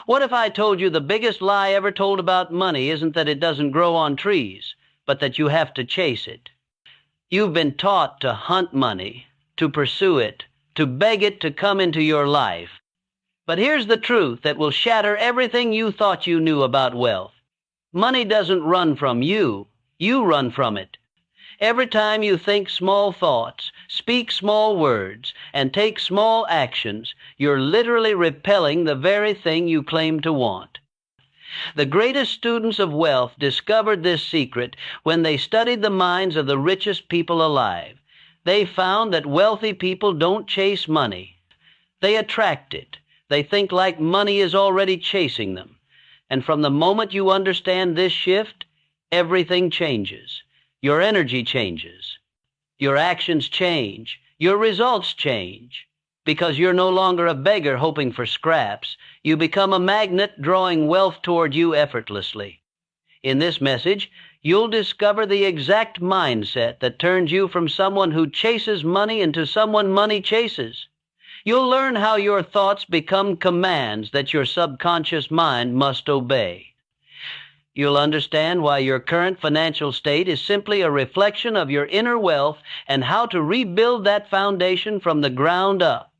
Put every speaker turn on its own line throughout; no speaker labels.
What if I told you the biggest lie ever told about money isn't that it doesn't grow on trees, but that you have to chase it? You've been taught to hunt money, to pursue it, to beg it to come into your life. But here's the truth that will shatter everything you thought you knew about wealth. Money doesn't run from you. You run from it. Every time you think small thoughts, speak small words, and take small actions, you're literally repelling the very thing you claim to want. The greatest students of wealth discovered this secret when they studied the minds of the richest people alive. They found that wealthy people don't chase money. They attract it. They think like money is already chasing them. And from the moment you understand this shift, everything changes. Your energy changes. Your actions change. Your results change. Because you're no longer a beggar hoping for scraps. You become a magnet drawing wealth toward you effortlessly. In this message, you'll discover the exact mindset that turns you from someone who chases money into someone money chases. You'll learn how your thoughts become commands that your subconscious mind must obey. You'll understand why your current financial state is simply a reflection of your inner wealth and how to rebuild that foundation from the ground up.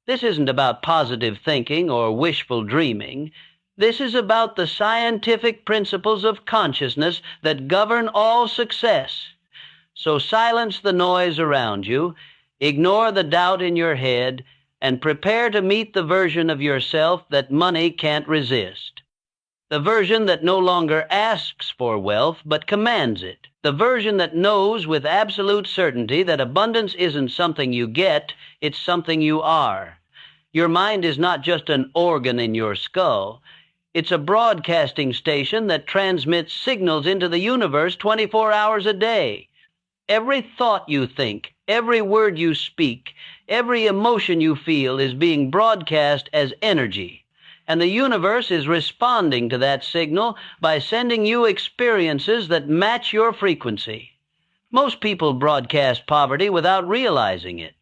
This isn't about positive thinking or wishful dreaming. This is about the scientific principles of consciousness that govern all success. So silence the noise around you, ignore the doubt in your head, and prepare to meet the version of yourself that money can't resist. The version that no longer asks for wealth, but commands it. The version that knows with absolute certainty that abundance isn't something you get, it's something you are. Your mind is not just an organ in your skull. It's a broadcasting station that transmits signals into the universe 24 hours a day. Every thought you think, every word you speak, every emotion you feel is being broadcast as energy. And the universe is responding to that signal by sending you experiences that match your frequency. Most people broadcast poverty without realizing it.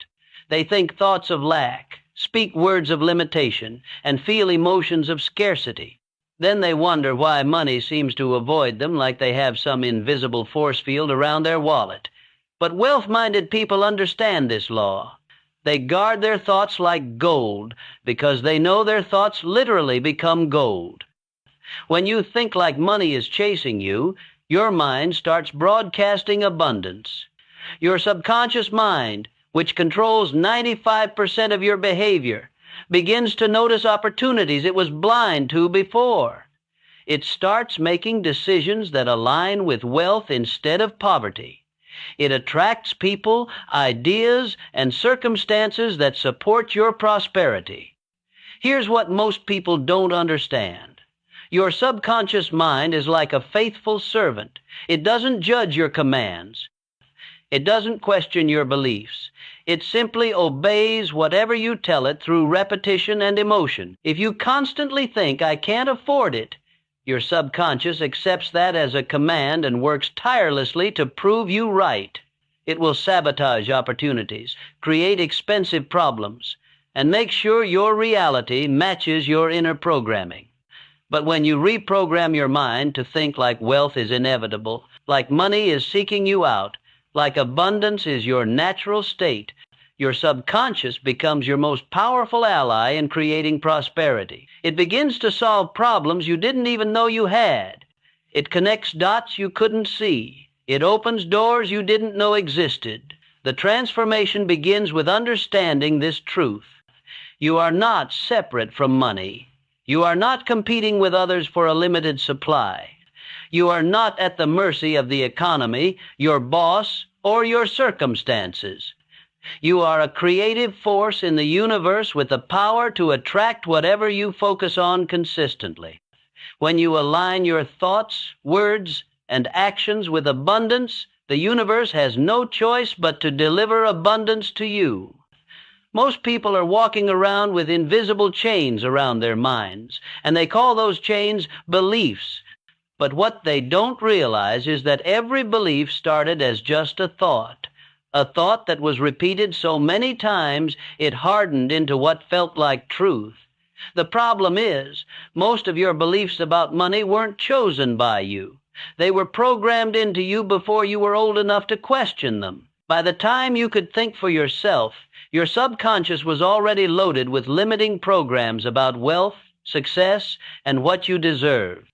They think thoughts of lack, speak words of limitation, and feel emotions of scarcity. Then they wonder why money seems to avoid them like they have some invisible force field around their wallet. But wealth-minded people understand this law. They guard their thoughts like gold because they know their thoughts literally become gold. When you think like money is chasing you, your mind starts broadcasting abundance. Your subconscious mind, which controls 95% of your behavior, begins to notice opportunities it was blind to before. It starts making decisions that align with wealth instead of poverty. It attracts people, ideas, and circumstances that support your prosperity. Here's what most people don't understand. Your subconscious mind is like a faithful servant. It doesn't judge your commands. It doesn't question your beliefs. It simply obeys whatever you tell it through repetition and emotion. If you constantly think, "I can't afford it," your subconscious accepts that as a command and works tirelessly to prove you right. It will sabotage opportunities, create expensive problems, and make sure your reality matches your inner programming. But when you reprogram your mind to think like wealth is inevitable, like money is seeking you out, like abundance is your natural state, your subconscious becomes your most powerful ally in creating prosperity. It begins to solve problems you didn't even know you had. It connects dots you couldn't see. It opens doors you didn't know existed. The transformation begins with understanding this truth. You are not separate from money. You are not competing with others for a limited supply. You are not at the mercy of the economy, your boss, or your circumstances. You are a creative force in the universe with the power to attract whatever you focus on consistently. When you align your thoughts, words, and actions with abundance, the universe has no choice but to deliver abundance to you. Most people are walking around with invisible chains around their minds, and they call those chains beliefs. But what they don't realize is that every belief started as just a thought that was repeated so many times it hardened into what felt like truth. The problem is, most of your beliefs about money weren't chosen by you. They were programmed into you before you were old enough to question them. By the time you could think for yourself, your subconscious was already loaded with limiting programs about wealth, success, and what you deserve.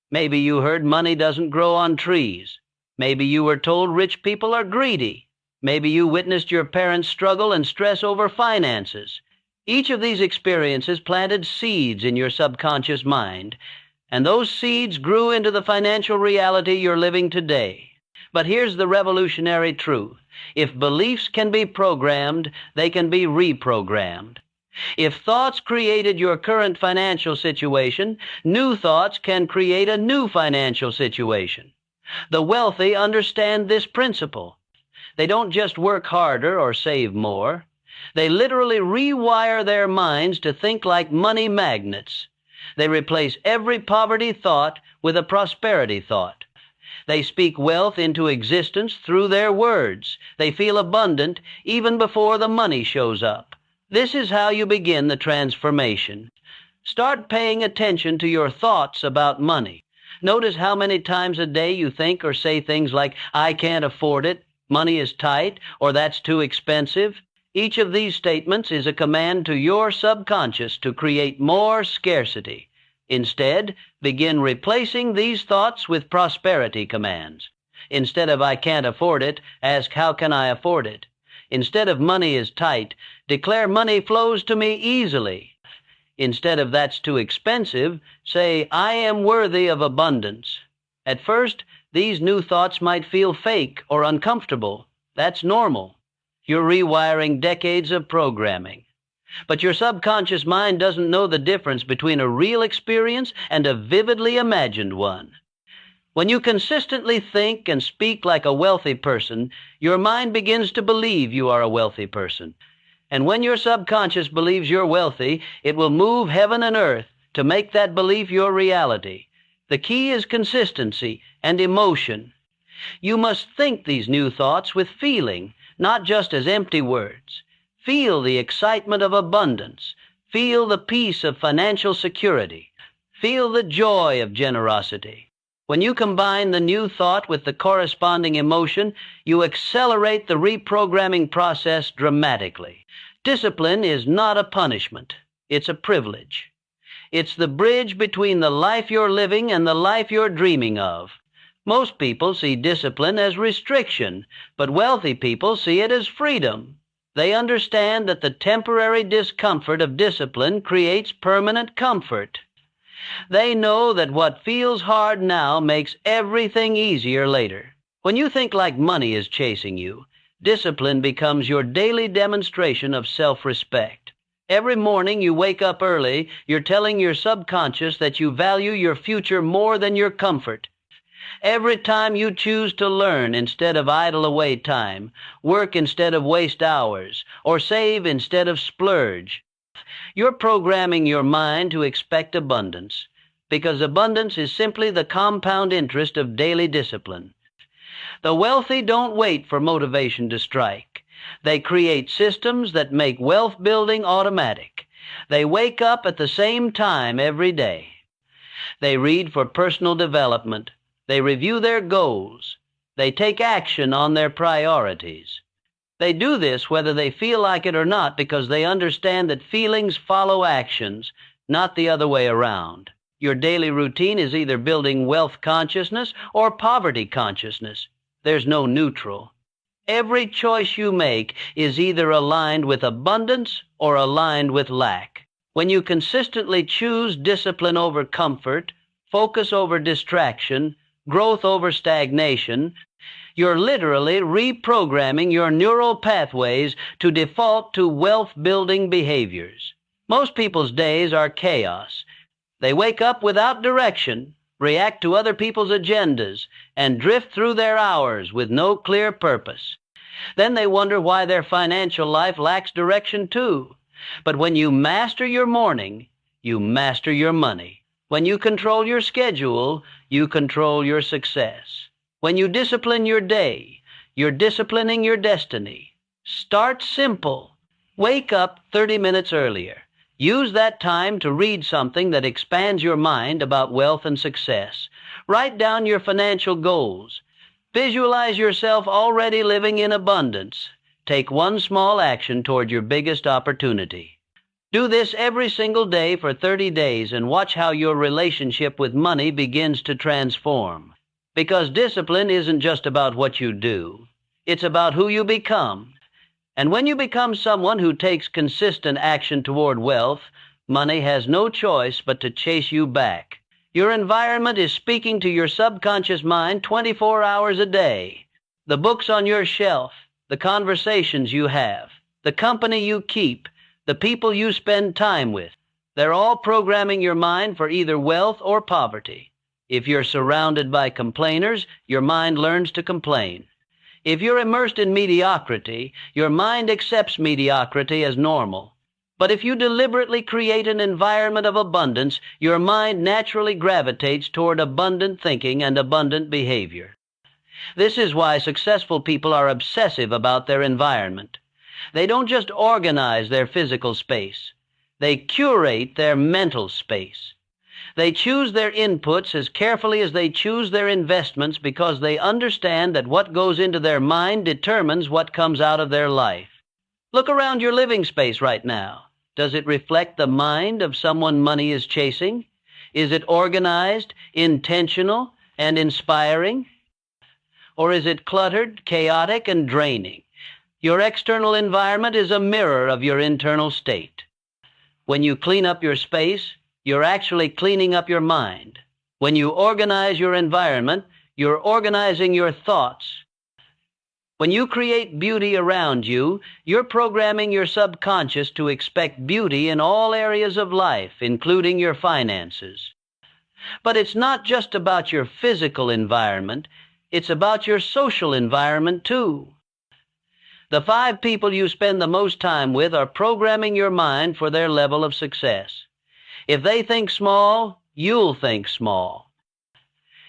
Maybe you heard money doesn't grow on trees. Maybe you were told rich people are greedy. Maybe you witnessed your parents struggle and stress over finances. Each of these experiences planted seeds in your subconscious mind, and those seeds grew into the financial reality you're living today. But here's the revolutionary truth. If beliefs can be programmed, they can be reprogrammed. If thoughts created your current financial situation, new thoughts can create a new financial situation. The wealthy understand this principle. They don't just work harder or save more. They literally rewire their minds to think like money magnets. They replace every poverty thought with a prosperity thought. They speak wealth into existence through their words. They feel abundant even before the money shows up. This is how you begin the transformation. Start paying attention to your thoughts about money. Notice how many times a day you think or say things like, "I can't afford it," "money is tight," or "that's too expensive." Each of these statements is a command to your subconscious to create more scarcity. Instead, begin replacing these thoughts with prosperity commands. Instead of "I can't afford it," ask "How can I afford it?" Instead of "Money is tight," declare "Money flows to me easily." Instead of "That's too expensive," say "I am worthy of abundance." At first, these new thoughts might feel fake or uncomfortable. That's normal. You're rewiring decades of programming. But your subconscious mind doesn't know the difference between a real experience and a vividly imagined one. When you consistently think and speak like a wealthy person, your mind begins to believe you are a wealthy person. And when your subconscious believes you're wealthy, it will move heaven and earth to make that belief your reality. The key is consistency and emotion. You must think these new thoughts with feeling, not just as empty words. Feel the excitement of abundance. Feel the peace of financial security. Feel the joy of generosity. When you combine the new thought with the corresponding emotion, you accelerate the reprogramming process dramatically. Discipline is not a punishment. It's a privilege. It's the bridge between the life you're living and the life you're dreaming of. Most people see discipline as restriction, but wealthy people see it as freedom. They understand that the temporary discomfort of discipline creates permanent comfort. They know that what feels hard now makes everything easier later. When you think like money is chasing you, discipline becomes your daily demonstration of self-respect. Every morning you wake up early, you're telling your subconscious that you value your future more than your comfort. Every time you choose to learn instead of idle away time, work instead of waste hours, or save instead of splurge, you're programming your mind to expect abundance, because abundance is simply the compound interest of daily discipline. The wealthy don't wait for motivation to strike. They create systems that make wealth building automatic. They wake up at the same time every day. They read for personal development. They review their goals. They take action on their priorities. They do this whether they feel like it or not because they understand that feelings follow actions, not the other way around. Your daily routine is either building wealth consciousness or poverty consciousness. There's no neutral. Every choice you make is either aligned with abundance or aligned with lack. When you consistently choose discipline over comfort, focus over distraction, growth over stagnation, you're literally reprogramming your neural pathways to default to wealth-building behaviors. Most people's days are chaos. They wake up without direction, react to other people's agendas, and drift through their hours with no clear purpose. Then they wonder why their financial life lacks direction too. But when you master your morning, you master your money. When you control your schedule, you control your success. When you discipline your day, you're disciplining your destiny. Start simple. Wake up 30 minutes earlier. Use that time to read something that expands your mind about wealth and success. Write down your financial goals. Visualize yourself already living in abundance. Take one small action toward your biggest opportunity. Do this every single day for 30 days and watch how your relationship with money begins to transform. Because discipline isn't just about what you do. It's about who you become. And when you become someone who takes consistent action toward wealth, money has no choice but to chase you back. Your environment is speaking to your subconscious mind 24 hours a day. The books on your shelf, the conversations you have, the company you keep, the people you spend time with, they're all programming your mind for either wealth or poverty. If you're surrounded by complainers, your mind learns to complain. If you're immersed in mediocrity, your mind accepts mediocrity as normal. But if you deliberately create an environment of abundance, your mind naturally gravitates toward abundant thinking and abundant behavior. This is why successful people are obsessive about their environment. They don't just organize their physical space. They curate their mental space. They choose their inputs as carefully as they choose their investments because they understand that what goes into their mind determines what comes out of their life. Look around your living space right now. Does it reflect the mind of someone money is chasing? Is it organized, intentional, and inspiring? Or is it cluttered, chaotic, and draining? Your external environment is a mirror of your internal state. When you clean up your space, you're actually cleaning up your mind. When you organize your environment, you're organizing your thoughts. When you create beauty around you, you're programming your subconscious to expect beauty in all areas of life, including your finances. But it's not just about your physical environment, it's about your social environment too. The 5 people you spend the most time with are programming your mind for their level of success. If they think small, you'll think small.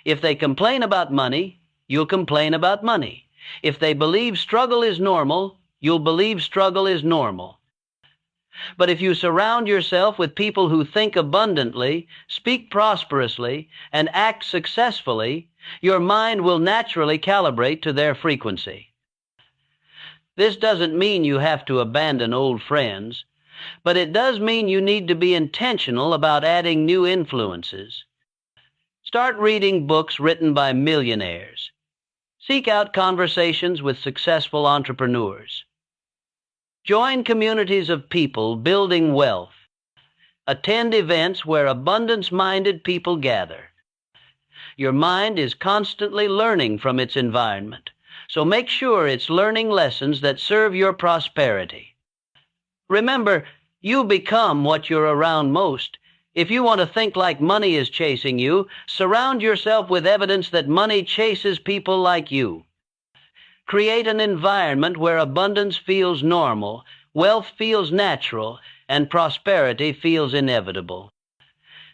If they complain about money, you'll complain about money. If they believe struggle is normal, you'll believe struggle is normal. But if you surround yourself with people who think abundantly, speak prosperously, and act successfully, your mind will naturally calibrate to their frequency. This doesn't mean you have to abandon old friends, but it does mean you need to be intentional about adding new influences. Start reading books written by millionaires. Seek out conversations with successful entrepreneurs. Join communities of people building wealth. Attend events where abundance-minded people gather. Your mind is constantly learning from its environment, so make sure it's learning lessons that serve your prosperity. Remember, you become what you're around most. If you want to think like money is chasing you, surround yourself with evidence that money chases people like you. Create an environment where abundance feels normal, wealth feels natural, and prosperity feels inevitable.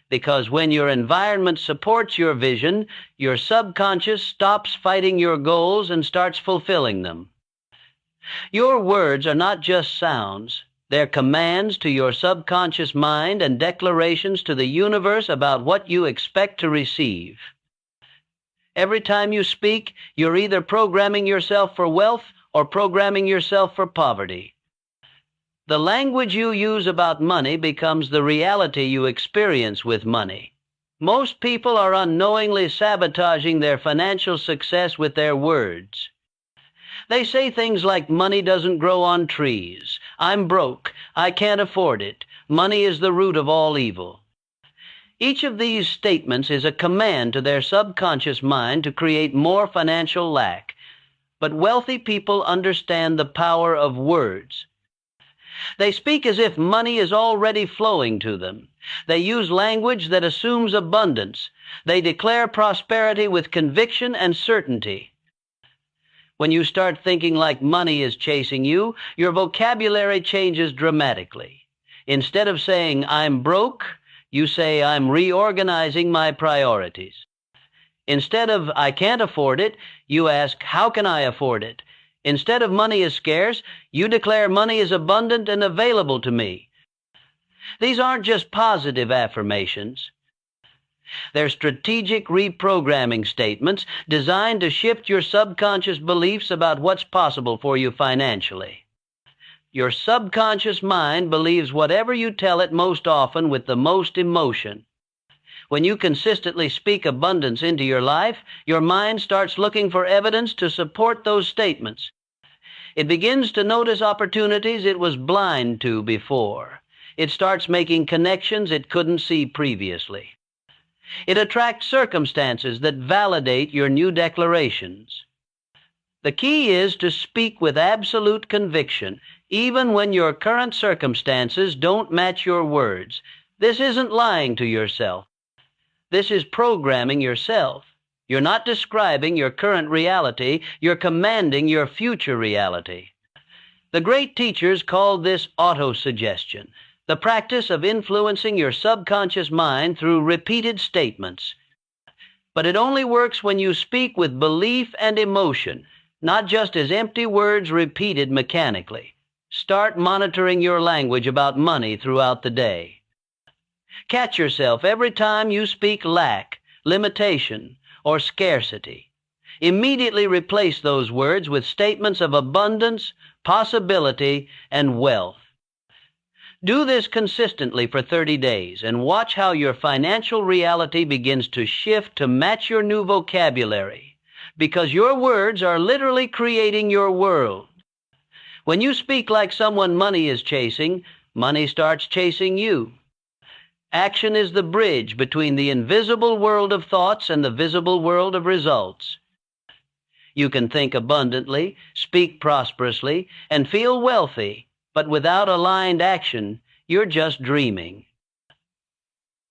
Because when your environment supports your vision, your subconscious stops fighting your goals and starts fulfilling them. Your words are not just sounds. They're commands to your subconscious mind and declarations to the universe about what you expect to receive. Every time you speak, you're either programming yourself for wealth or programming yourself for poverty. The language you use about money becomes the reality you experience with money. Most people are unknowingly sabotaging their financial success with their words. They say things like, money doesn't grow on trees, I'm broke, I can't afford it, money is the root of all evil. Each of these statements is a command to their subconscious mind to create more financial lack. But wealthy people understand the power of words. They speak as if money is already flowing to them. They use language that assumes abundance. They declare prosperity with conviction and certainty. When you start thinking like money is chasing you, your vocabulary changes dramatically. Instead of saying, I'm broke, you say, I'm reorganizing my priorities. Instead of, I can't afford it, you ask, how can I afford it? Instead of money is scarce, you declare money is abundant and available to me. These aren't just positive affirmations. They're strategic reprogramming statements designed to shift your subconscious beliefs about what's possible for you financially. Your subconscious mind believes whatever you tell it most often with the most emotion. When you consistently speak abundance into your life, your mind starts looking for evidence to support those statements. It begins to notice opportunities it was blind to before. It starts making connections it couldn't see previously. It attracts circumstances that validate your new declarations. The key is to speak with absolute conviction, even when your current circumstances don't match your words. This isn't lying to yourself. This is programming yourself. You're not describing your current reality, you're commanding your future reality. The great teachers called this autosuggestion, the practice of influencing your subconscious mind through repeated statements. But it only works when you speak with belief and emotion, not just as empty words repeated mechanically. Start monitoring your language about money throughout the day. Catch yourself every time you speak lack, limitation, or scarcity. Immediately replace those words with statements of abundance, possibility, and wealth. Do this consistently for 30 days and watch how your financial reality begins to shift to match your new vocabulary, because your words are literally creating your world. When you speak like someone money is chasing, money starts chasing you. Action is the bridge between the invisible world of thoughts and the visible world of results. You can think abundantly, speak prosperously, and feel wealthy, but without aligned action, you're just dreaming.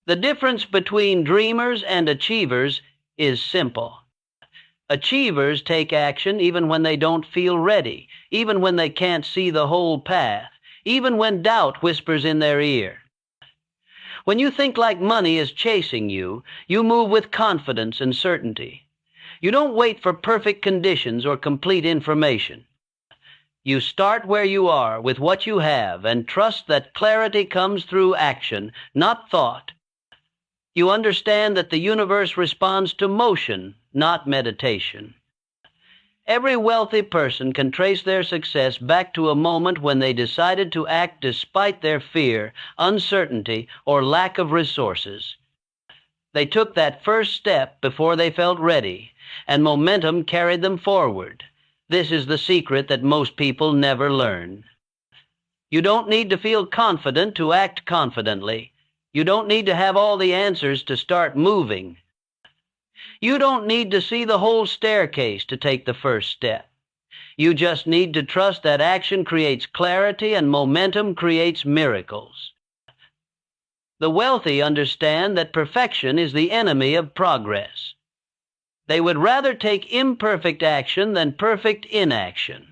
The difference between dreamers and achievers is simple. Achievers take action even when they don't feel ready, even when they can't see the whole path, even when doubt whispers in their ear. When you think like money is chasing you, you move with confidence and certainty. You don't wait for perfect conditions or complete information. You start where you are with what you have and trust that clarity comes through action, not thought. You understand that the universe responds to motion, not meditation. Every wealthy person can trace their success back to a moment when they decided to act despite their fear, uncertainty, or lack of resources. They took that first step before they felt ready, and momentum carried them forward. This is the secret that most people never learn. You don't need to feel confident to act confidently. You don't need to have all the answers to start moving. You don't need to see the whole staircase to take the first step. You just need to trust that action creates clarity and momentum creates miracles. The wealthy understand that perfection is the enemy of progress. They would rather take imperfect action than perfect inaction.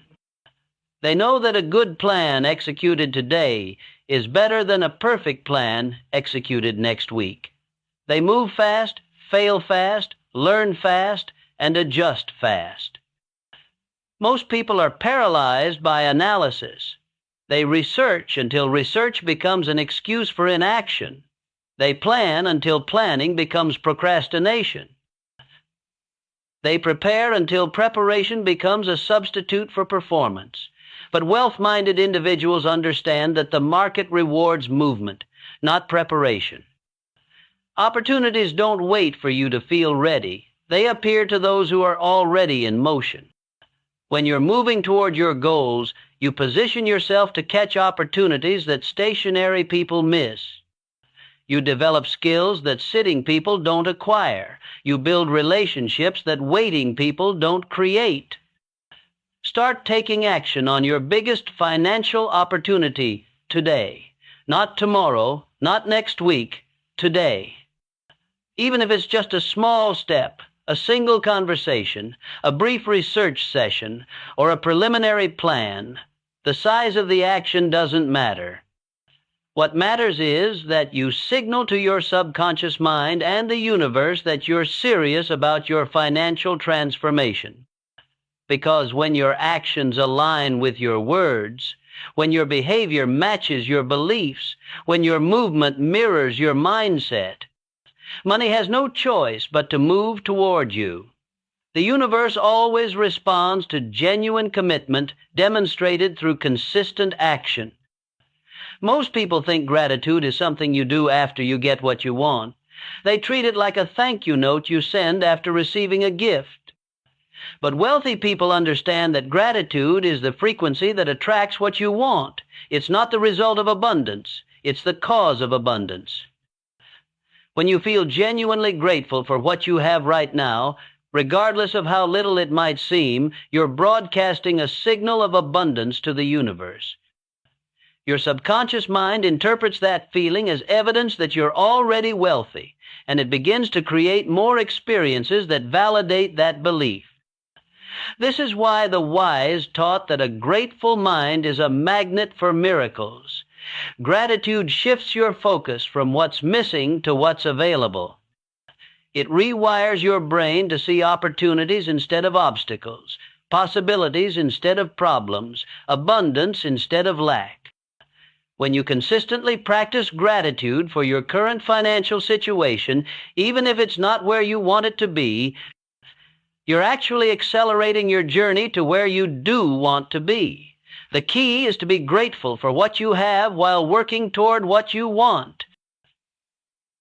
They know that a good plan executed today is better than a perfect plan executed next week. They move fast, fail fast, learn fast, and adjust fast. Most people are paralyzed by analysis. They research until research becomes an excuse for inaction. They plan until planning becomes procrastination. They prepare until preparation becomes a substitute for performance. But wealth-minded individuals understand that the market rewards movement, not preparation. Opportunities don't wait for you to feel ready. They appear to those who are already in motion. When you're moving toward your goals, you position yourself to catch opportunities that stationary people miss. You develop skills that sitting people don't acquire. You build relationships that waiting people don't create. Start taking action on your biggest financial opportunity today. Not tomorrow, not next week, today. Even if it's just a small step, a single conversation, a brief research session, or a preliminary plan, the size of the action doesn't matter. What matters is that you signal to your subconscious mind and the universe that you're serious about your financial transformation. Because when your actions align with your words, when your behavior matches your beliefs, when your movement mirrors your mindset. Money has no choice but to move toward you. The universe always responds to genuine commitment demonstrated through consistent action. Most people think gratitude is something you do after you get what you want. They treat it like a thank you note you send after receiving a gift. But wealthy people understand that gratitude is the frequency that attracts what you want. It's not the result of abundance. It's the cause of abundance. When you feel genuinely grateful for what you have right now, regardless of how little it might seem, you're broadcasting a signal of abundance to the universe. Your subconscious mind interprets that feeling as evidence that you're already wealthy, and it begins to create more experiences that validate that belief. This is why the wise taught that a grateful mind is a magnet for miracles. Gratitude shifts your focus from what's missing to what's available. It rewires your brain to see opportunities instead of obstacles, possibilities instead of problems, abundance instead of lack. When you consistently practice gratitude for your current financial situation, even if it's not where you want it to be, you're actually accelerating your journey to where you do want to be. The key is to be grateful for what you have while working toward what you want.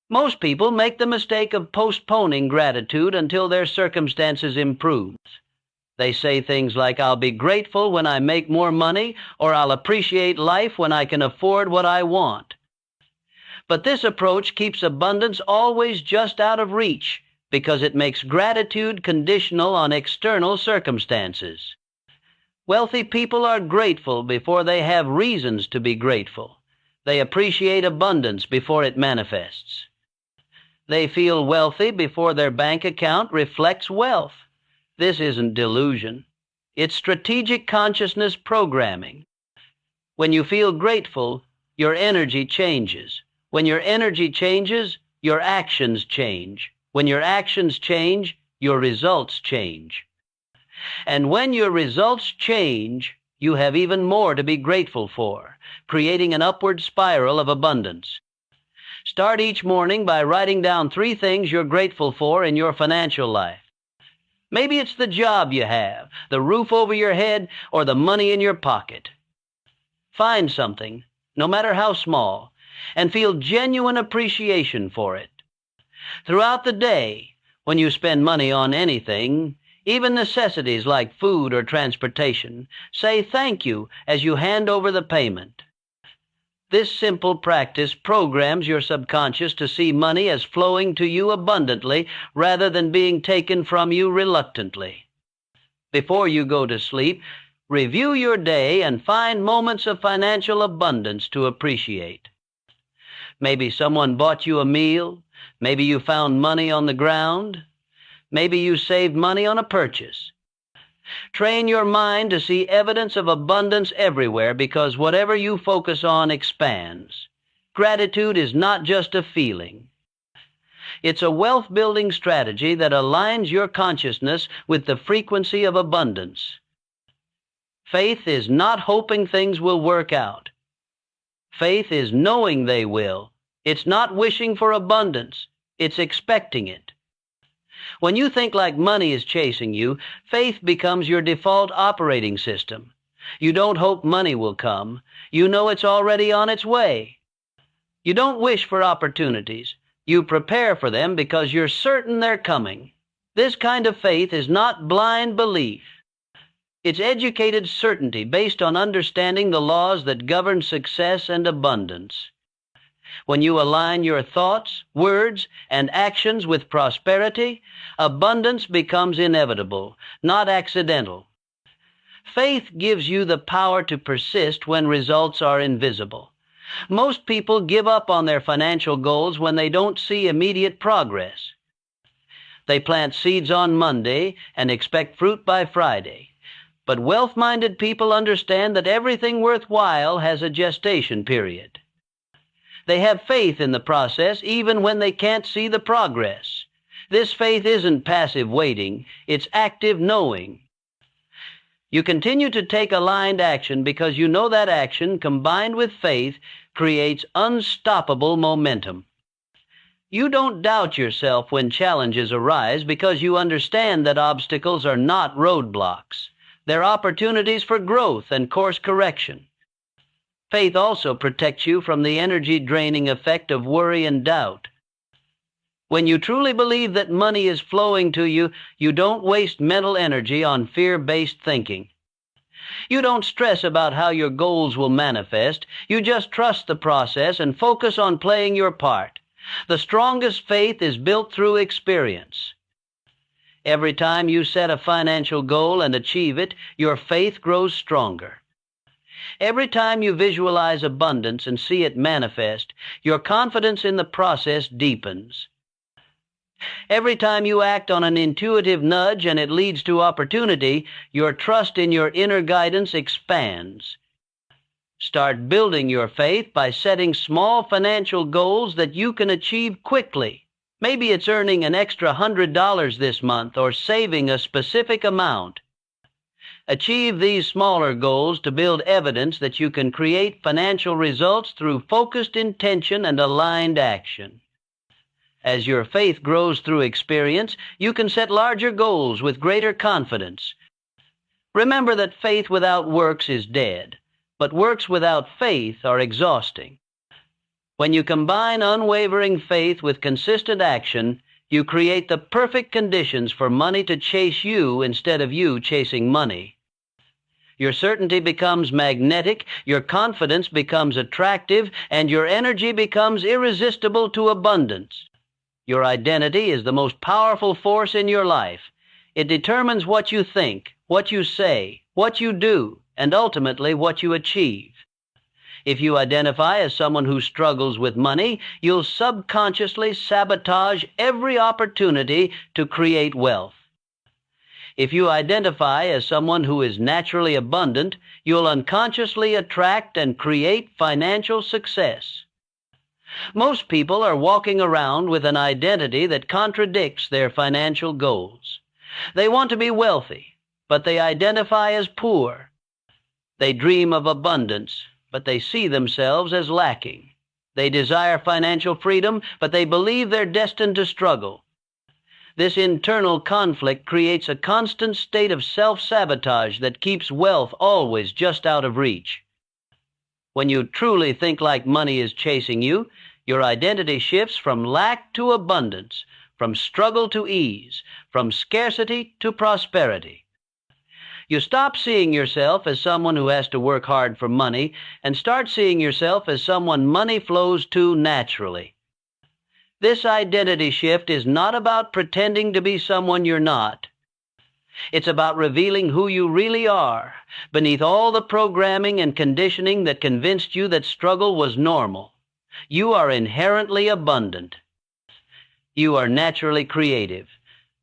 Most people make the mistake of postponing gratitude until their circumstances improve. They say things like, "I'll be grateful when I make more money," or "I'll appreciate life when I can afford what I want." But this approach keeps abundance always just out of reach because it makes gratitude conditional on external circumstances. Wealthy people are grateful before they have reasons to be grateful. They appreciate abundance before it manifests. They feel wealthy before their bank account reflects wealth. This isn't delusion. It's strategic consciousness programming. When you feel grateful, your energy changes. When your energy changes, your actions change. When your actions change, your results change. And when your results change, you have even more to be grateful for, creating an upward spiral of abundance. Start each morning by writing down 3 things you're grateful for in your financial life. Maybe it's the job you have, the roof over your head, or the money in your pocket. Find something, no matter how small, and feel genuine appreciation for it. Throughout the day, when you spend money on anything, even necessities like food or transportation, say thank you as you hand over the payment. This simple practice programs your subconscious to see money as flowing to you abundantly rather than being taken from you reluctantly. Before you go to sleep, review your day and find moments of financial abundance to appreciate. Maybe someone bought you a meal. Maybe you found money on the ground. Maybe you saved money on a purchase. Train your mind to see evidence of abundance everywhere because whatever you focus on expands. Gratitude is not just a feeling. It's a wealth-building strategy that aligns your consciousness with the frequency of abundance. Faith is not hoping things will work out. Faith is knowing they will. It's not wishing for abundance. It's expecting it. When you think like money is chasing you, faith becomes your default operating system. You don't hope money will come. You know it's already on its way. You don't wish for opportunities. You prepare for them because you're certain they're coming. This kind of faith is not blind belief. It's educated certainty based on understanding the laws that govern success and abundance. When you align your thoughts, words, and actions with prosperity, abundance becomes inevitable, not accidental. Faith gives you the power to persist when results are invisible. Most people give up on their financial goals when they don't see immediate progress. They plant seeds on Monday and expect fruit by Friday. But wealth-minded people understand that everything worthwhile has a gestation period. They have faith in the process even when they can't see the progress. This faith isn't passive waiting, it's active knowing. You continue to take aligned action because you know that action, combined with faith, creates unstoppable momentum. You don't doubt yourself when challenges arise because you understand that obstacles are not roadblocks. They're opportunities for growth and course correction. Faith also protects you from the energy-draining effect of worry and doubt. When you truly believe that money is flowing to you, you don't waste mental energy on fear-based thinking. You don't stress about how your goals will manifest. You just trust the process and focus on playing your part. The strongest faith is built through experience. Every time you set a financial goal and achieve it, your faith grows stronger. Every time you visualize abundance and see it manifest, your confidence in the process deepens. Every time you act on an intuitive nudge and it leads to opportunity, your trust in your inner guidance expands. Start building your faith by setting small financial goals that you can achieve quickly. Maybe it's earning an extra $100 this month or saving a specific amount. Achieve these smaller goals to build evidence that you can create financial results through focused intention and aligned action. As your faith grows through experience, you can set larger goals with greater confidence. Remember that faith without works is dead, but works without faith are exhausting. When you combine unwavering faith with consistent action, you create the perfect conditions for money to chase you instead of you chasing money. Your certainty becomes magnetic, your confidence becomes attractive, and your energy becomes irresistible to abundance. Your identity is the most powerful force in your life. It determines what you think, what you say, what you do, and ultimately what you achieve. If you identify as someone who struggles with money, you'll subconsciously sabotage every opportunity to create wealth. If you identify as someone who is naturally abundant, you'll unconsciously attract and create financial success. Most people are walking around with an identity that contradicts their financial goals. They want to be wealthy, but they identify as poor. They dream of abundance, but they see themselves as lacking. They desire financial freedom, but they believe they're destined to struggle. This internal conflict creates a constant state of self-sabotage that keeps wealth always just out of reach. When you truly think like money is chasing you, your identity shifts from lack to abundance, from struggle to ease, from scarcity to prosperity. You stop seeing yourself as someone who has to work hard for money and start seeing yourself as someone money flows to naturally. This identity shift is not about pretending to be someone you're not. It's about revealing who you really are, beneath all the programming and conditioning that convinced you that struggle was normal. You are inherently abundant. You are naturally creative.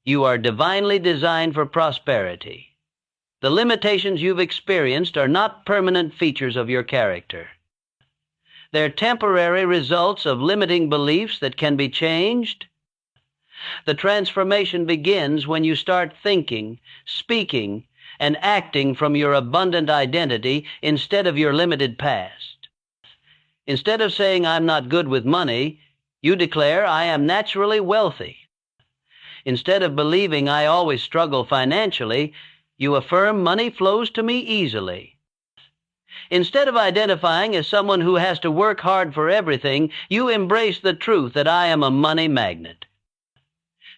You are divinely designed for prosperity. The limitations you've experienced are not permanent features of your character. They're temporary results of limiting beliefs that can be changed. The transformation begins when you start thinking, speaking, and acting from your abundant identity instead of your limited past. Instead of saying, "I'm not good with money," you declare, "I am naturally wealthy." Instead of believing, "I always struggle financially," you affirm, "Money flows to me easily." Instead of identifying as someone who has to work hard for everything, you embrace the truth that I am a money magnet.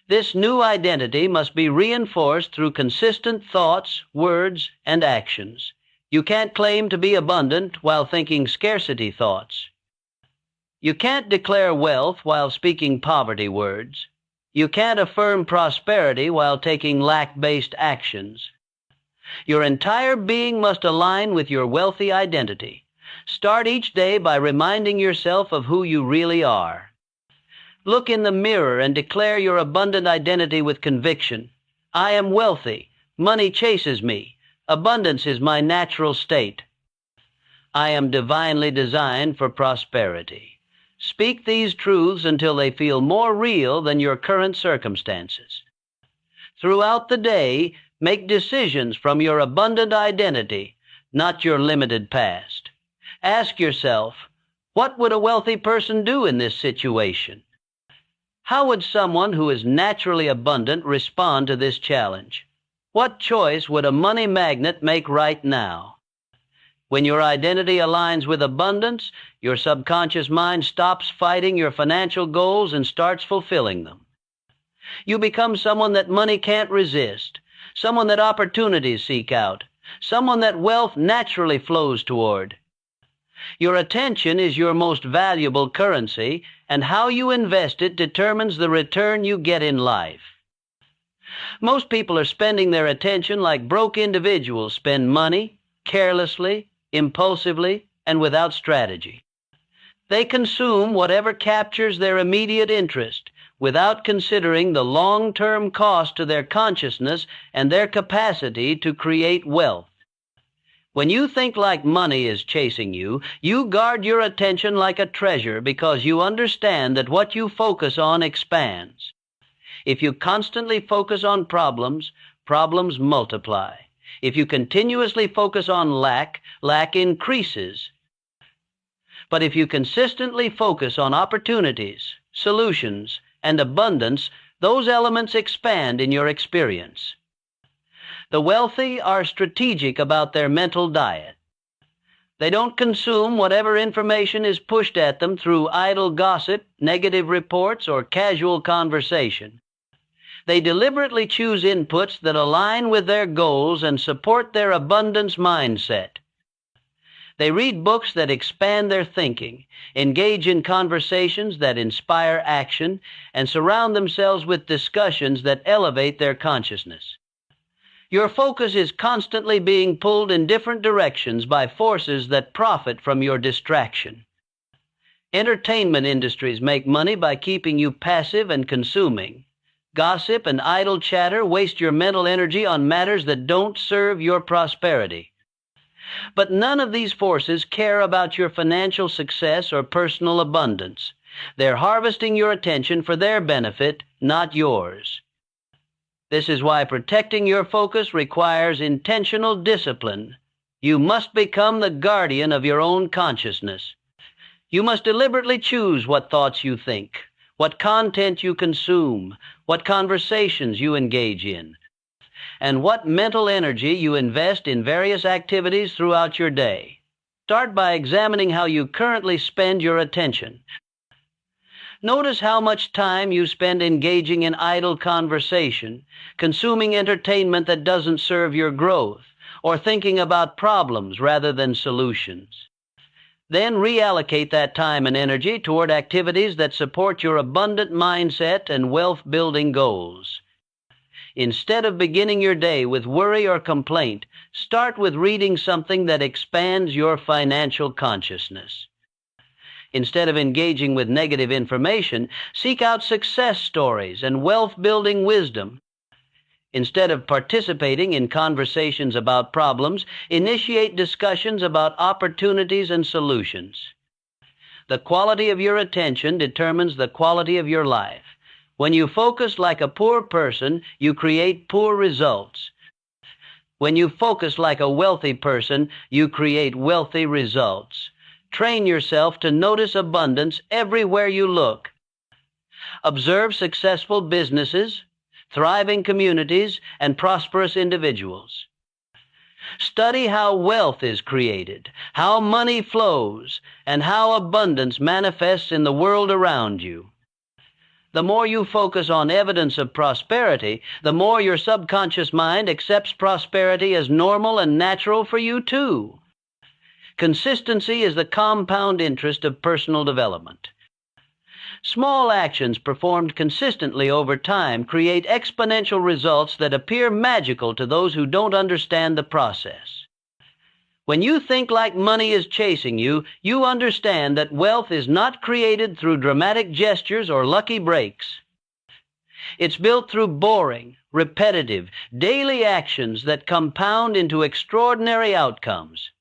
This new identity must be reinforced through consistent thoughts, words, and actions. You can't claim to be abundant while thinking scarcity thoughts. You can't declare wealth while speaking poverty words. You can't affirm prosperity while taking lack-based actions. Your entire being must align with your wealthy identity. Start each day by reminding yourself of who you really are. Look in the mirror and declare your abundant identity with conviction. I am wealthy. Money chases me. Abundance is my natural state. I am divinely designed for prosperity. Speak these truths until they feel more real than your current circumstances. Throughout the day, Make decisions from your abundant identity, not your limited past. Ask yourself, what would a wealthy person do in this situation? How would someone who is naturally abundant respond to this challenge? What choice would a money magnet make right now? When your identity aligns with abundance, your subconscious mind stops fighting your financial goals and starts fulfilling them. You become someone that money can't resist, someone that opportunities seek out, someone that wealth naturally flows toward. Your attention is your most valuable currency, and how you invest it determines the return you get in life. Most people are spending their attention like broke individuals spend money, carelessly, impulsively, and without strategy. They consume whatever captures their immediate interest, without considering the long-term cost to their consciousness and their capacity to create wealth. When you think like money is chasing you, you guard your attention like a treasure because you understand that what you focus on expands. If you constantly focus on problems, problems multiply. If you continuously focus on lack, lack increases. But if you consistently focus on opportunities, solutions, and abundance, those elements expand in your experience. The wealthy are strategic about their mental diet. They don't consume whatever information is pushed at them through idle gossip, negative reports, or casual conversation. They deliberately choose inputs that align with their goals and support their abundance mindset. They read books that expand their thinking, engage in conversations that inspire action, and surround themselves with discussions that elevate their consciousness. Your focus is constantly being pulled in different directions by forces that profit from your distraction. Entertainment industries make money by keeping you passive and consuming. Gossip and idle chatter waste your mental energy on matters that don't serve your prosperity. But none of these forces care about your financial success or personal abundance. They're harvesting your attention for their benefit, not yours. This is why protecting your focus requires intentional discipline. You must become the guardian of your own consciousness. You must deliberately choose what thoughts you think, what content you consume, what conversations you engage in, and what mental energy you invest in various activities throughout your day. Start by examining how you currently spend your attention. Notice how much time you spend engaging in idle conversation, consuming entertainment that doesn't serve your growth, or thinking about problems rather than solutions. Then reallocate that time and energy toward activities that support your abundant mindset and wealth-building goals. Instead of beginning your day with worry or complaint, start with reading something that expands your financial consciousness. Instead of engaging with negative information, seek out success stories and wealth-building wisdom. Instead of participating in conversations about problems, initiate discussions about opportunities and solutions. The quality of your attention determines the quality of your life. When you focus like a poor person, you create poor results. When you focus like a wealthy person, you create wealthy results. Train yourself to notice abundance everywhere you look. Observe successful businesses, thriving communities, and prosperous individuals. Study how wealth is created, how money flows, and how abundance manifests in the world around you. The more you focus on evidence of prosperity, the more your subconscious mind accepts prosperity as normal and natural for you too. Consistency is the compound interest of personal development. Small actions performed consistently over time create exponential results that appear magical to those who don't understand the process. When you think like money is chasing you, you understand that wealth is not created through dramatic gestures or lucky breaks. It's built through boring, repetitive, daily actions that compound into extraordinary outcomes.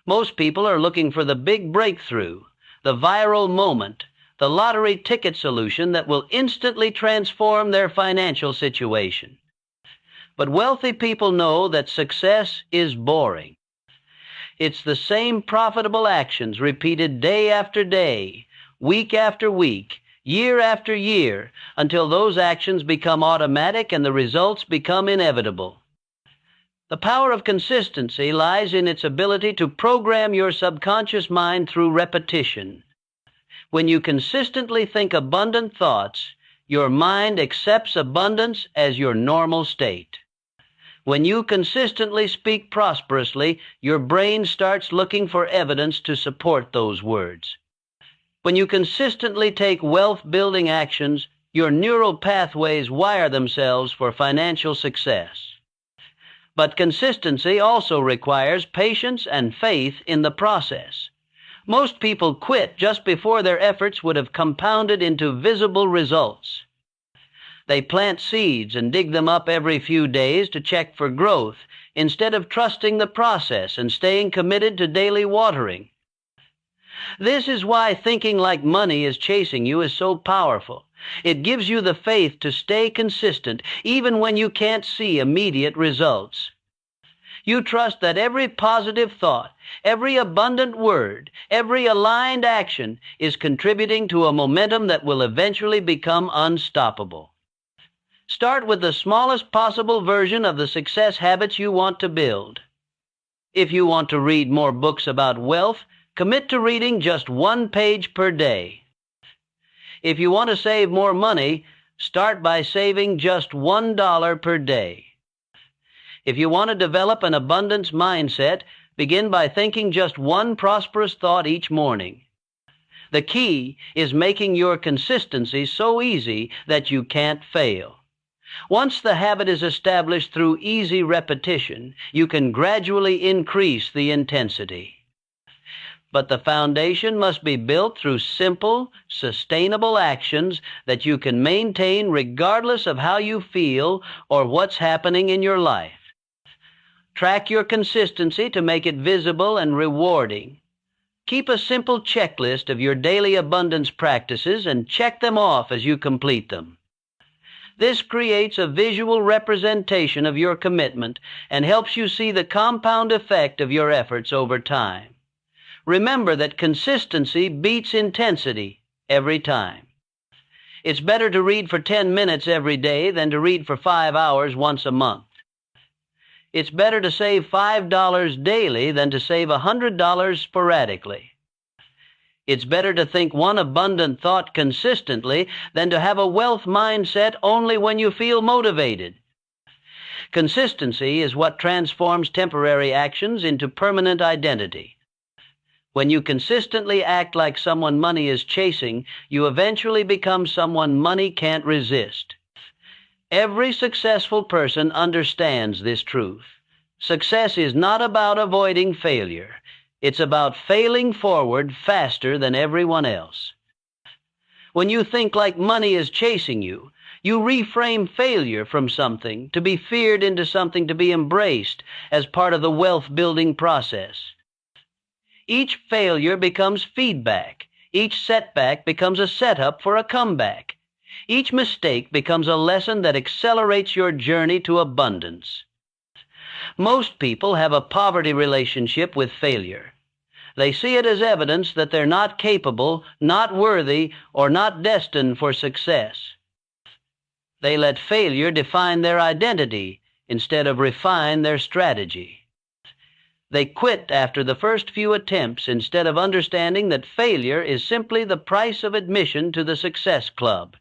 Most people are looking for the big breakthrough, the viral moment, the lottery ticket solution that will instantly transform their financial situation. But wealthy people know that success is boring. It's the same profitable actions repeated day after day, week after week, year after year, until those actions become automatic and the results become inevitable. The power of consistency lies in its ability to program your subconscious mind through repetition. When you consistently think abundant thoughts, your mind accepts abundance as your normal state. When you consistently speak prosperously, your brain starts looking for evidence to support those words. When you consistently take wealth-building actions, your neural pathways wire themselves for financial success. But consistency also requires patience and faith in the process. Most people quit just before their efforts would have compounded into visible results. They plant seeds and dig them up every few days to check for growth, instead of trusting the process and staying committed to daily watering. This is why thinking like money is chasing you is so powerful. It gives you the faith to stay consistent, even when you can't see immediate results. You trust that every positive thought, every abundant word, every aligned action is contributing to a momentum that will eventually become unstoppable. Start with the smallest possible version of the success habits you want to build. If you want to read more books about wealth, commit to reading just 1 page per day. If you want to save more money, start by saving just $1 per day. If you want to develop an abundance mindset, begin by thinking just one prosperous thought each morning. The key is making your consistency so easy that you can't fail. Once the habit is established through easy repetition, you can gradually increase the intensity. But the foundation must be built through simple, sustainable actions that you can maintain regardless of how you feel or what's happening in your life. Track your consistency to make it visible and rewarding. Keep a simple checklist of your daily abundance practices and check them off as you complete them. This creates a visual representation of your commitment and helps you see the compound effect of your efforts over time. Remember that consistency beats intensity every time. It's better to read for 10 minutes every day than to read for 5 hours once a month. It's better to save $5 daily than to save $100 sporadically. It's better to think one abundant thought consistently than to have a wealth mindset only when you feel motivated. Consistency is what transforms temporary actions into permanent identity. When you consistently act like someone money is chasing, you eventually become someone money can't resist. Every successful person understands this truth. Success is not about avoiding failure. It's about failing forward faster than everyone else. When you think like money is chasing you, you reframe failure from something to be feared into something to be embraced as part of the wealth-building process. Each failure becomes feedback. Each setback becomes a setup for a comeback. Each mistake becomes a lesson that accelerates your journey to abundance. Most people have a poverty relationship with failure. They see it as evidence that they're not capable, not worthy, or not destined for success. They let failure define their identity instead of refine their strategy. They quit after the first few attempts instead of understanding that failure is simply the price of admission to the success club.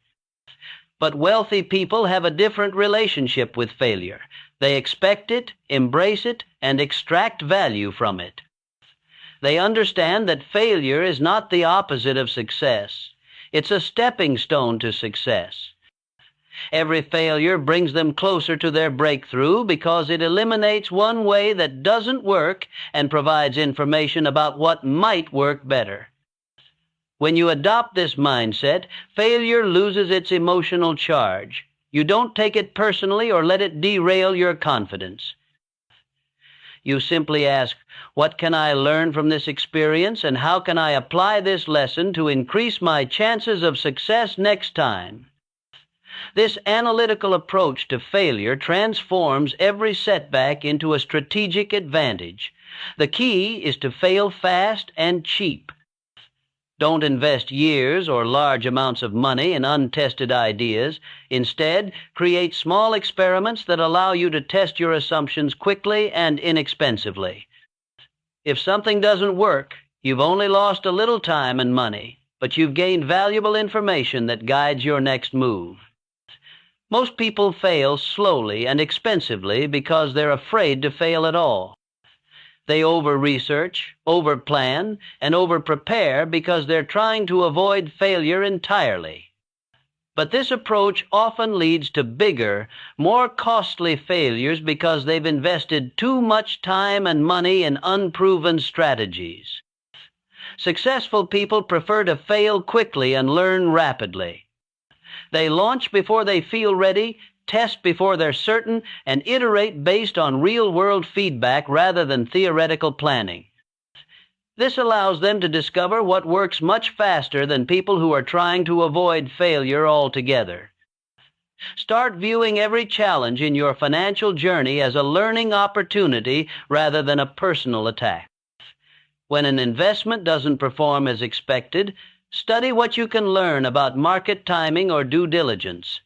But wealthy people have a different relationship with failure. They expect it, embrace it, and extract value from it. They understand that failure is not the opposite of success. It's a stepping stone to success. Every failure brings them closer to their breakthrough because it eliminates one way that doesn't work and provides information about what might work better. When you adopt this mindset, failure loses its emotional charge. You don't take it personally or let it derail your confidence. You simply ask, what can I learn from this experience and how can I apply this lesson to increase my chances of success next time? This analytical approach to failure transforms every setback into a strategic advantage. The key is to fail fast and cheap. Don't invest years or large amounts of money in untested ideas. Instead, create small experiments that allow you to test your assumptions quickly and inexpensively. If something doesn't work, you've only lost a little time and money, but you've gained valuable information that guides your next move. Most people fail slowly and expensively because they're afraid to fail at all. They over-research, over-plan, and over-prepare because they're trying to avoid failure entirely. But this approach often leads to bigger, more costly failures because they've invested too much time and money in unproven strategies. Successful people prefer to fail quickly and learn rapidly. They launch before they feel ready, test before they're certain, and iterate based on real-world feedback rather than theoretical planning. This allows them to discover what works much faster than people who are trying to avoid failure altogether. Start viewing every challenge in your financial journey as a learning opportunity rather than a personal attack. When an investment doesn't perform as expected, study what you can learn about market timing or due diligence.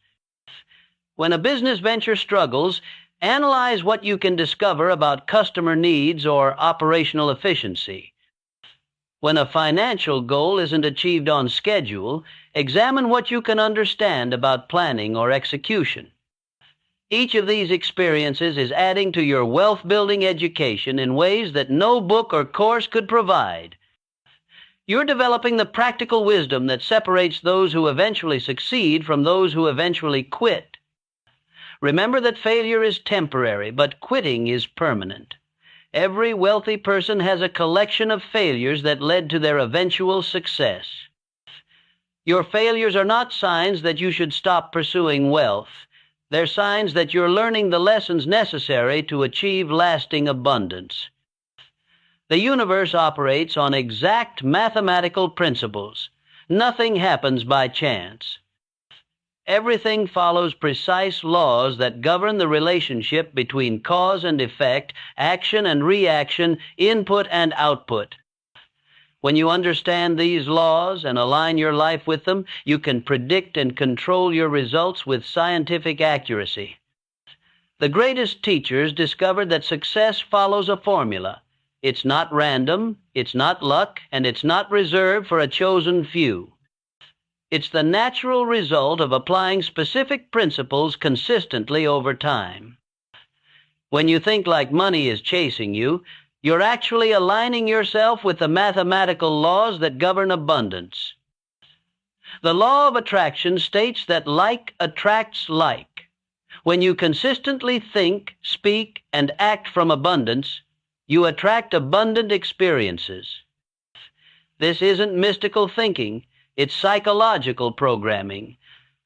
When a business venture struggles, analyze what you can discover about customer needs or operational efficiency. When a financial goal isn't achieved on schedule, examine what you can understand about planning or execution. Each of these experiences is adding to your wealth-building education in ways that no book or course could provide. You're developing the practical wisdom that separates those who eventually succeed from those who eventually quit. Remember that failure is temporary, but quitting is permanent. Every wealthy person has a collection of failures that led to their eventual success. Your failures are not signs that you should stop pursuing wealth. They're signs that you're learning the lessons necessary to achieve lasting abundance. The universe operates on exact mathematical principles. Nothing happens by chance. Everything follows precise laws that govern the relationship between cause and effect, action and reaction, input and output. When you understand these laws and align your life with them, you can predict and control your results with scientific accuracy. The greatest teachers discovered that success follows a formula. It's not random, it's not luck, and it's not reserved for a chosen few. It's the natural result of applying specific principles consistently over time. When you think like money is chasing you, you're actually aligning yourself with the mathematical laws that govern abundance. The law of attraction states that like attracts like. When you consistently think, speak, and act from abundance, you attract abundant experiences. This isn't mystical thinking, it's psychological programming.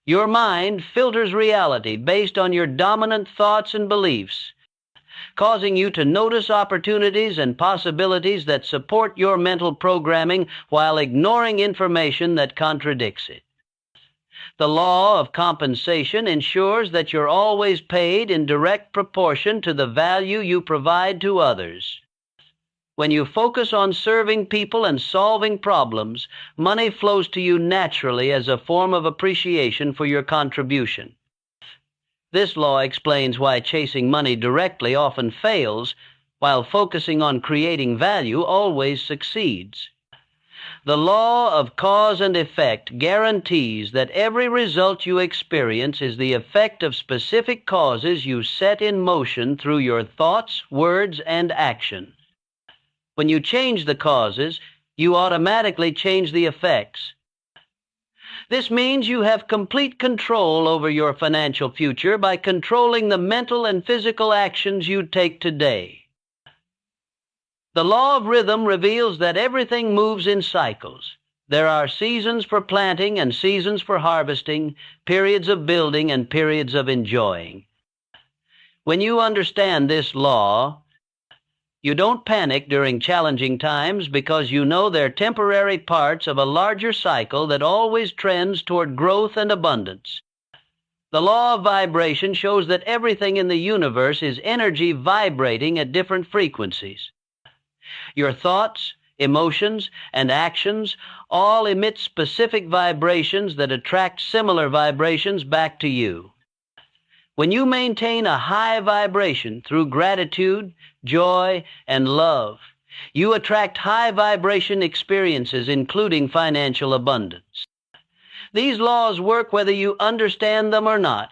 Your mind filters reality based on your dominant thoughts and beliefs, causing you to notice opportunities and possibilities that support your mental programming while ignoring information that contradicts it. The law of compensation ensures that you're always paid in direct proportion to the value you provide to others. When you focus on serving people and solving problems, money flows to you naturally as a form of appreciation for your contribution. This law explains why chasing money directly often fails, while focusing on creating value always succeeds. The law of cause and effect guarantees that every result you experience is the effect of specific causes you set in motion through your thoughts, words, and action. When you change the causes, you automatically change the effects. This means you have complete control over your financial future by controlling the mental and physical actions you take today. The law of rhythm reveals that everything moves in cycles. There are seasons for planting and seasons for harvesting, periods of building and periods of enjoying. When you understand this law, you don't panic during challenging times because you know they're temporary parts of a larger cycle that always trends toward growth and abundance. The law of vibration shows that everything in the universe is energy vibrating at different frequencies. Your thoughts, emotions, and actions all emit specific vibrations that attract similar vibrations back to you. When you maintain a high vibration through gratitude, joy, and love, you attract high vibration experiences, including financial abundance. These laws work whether you understand them or not.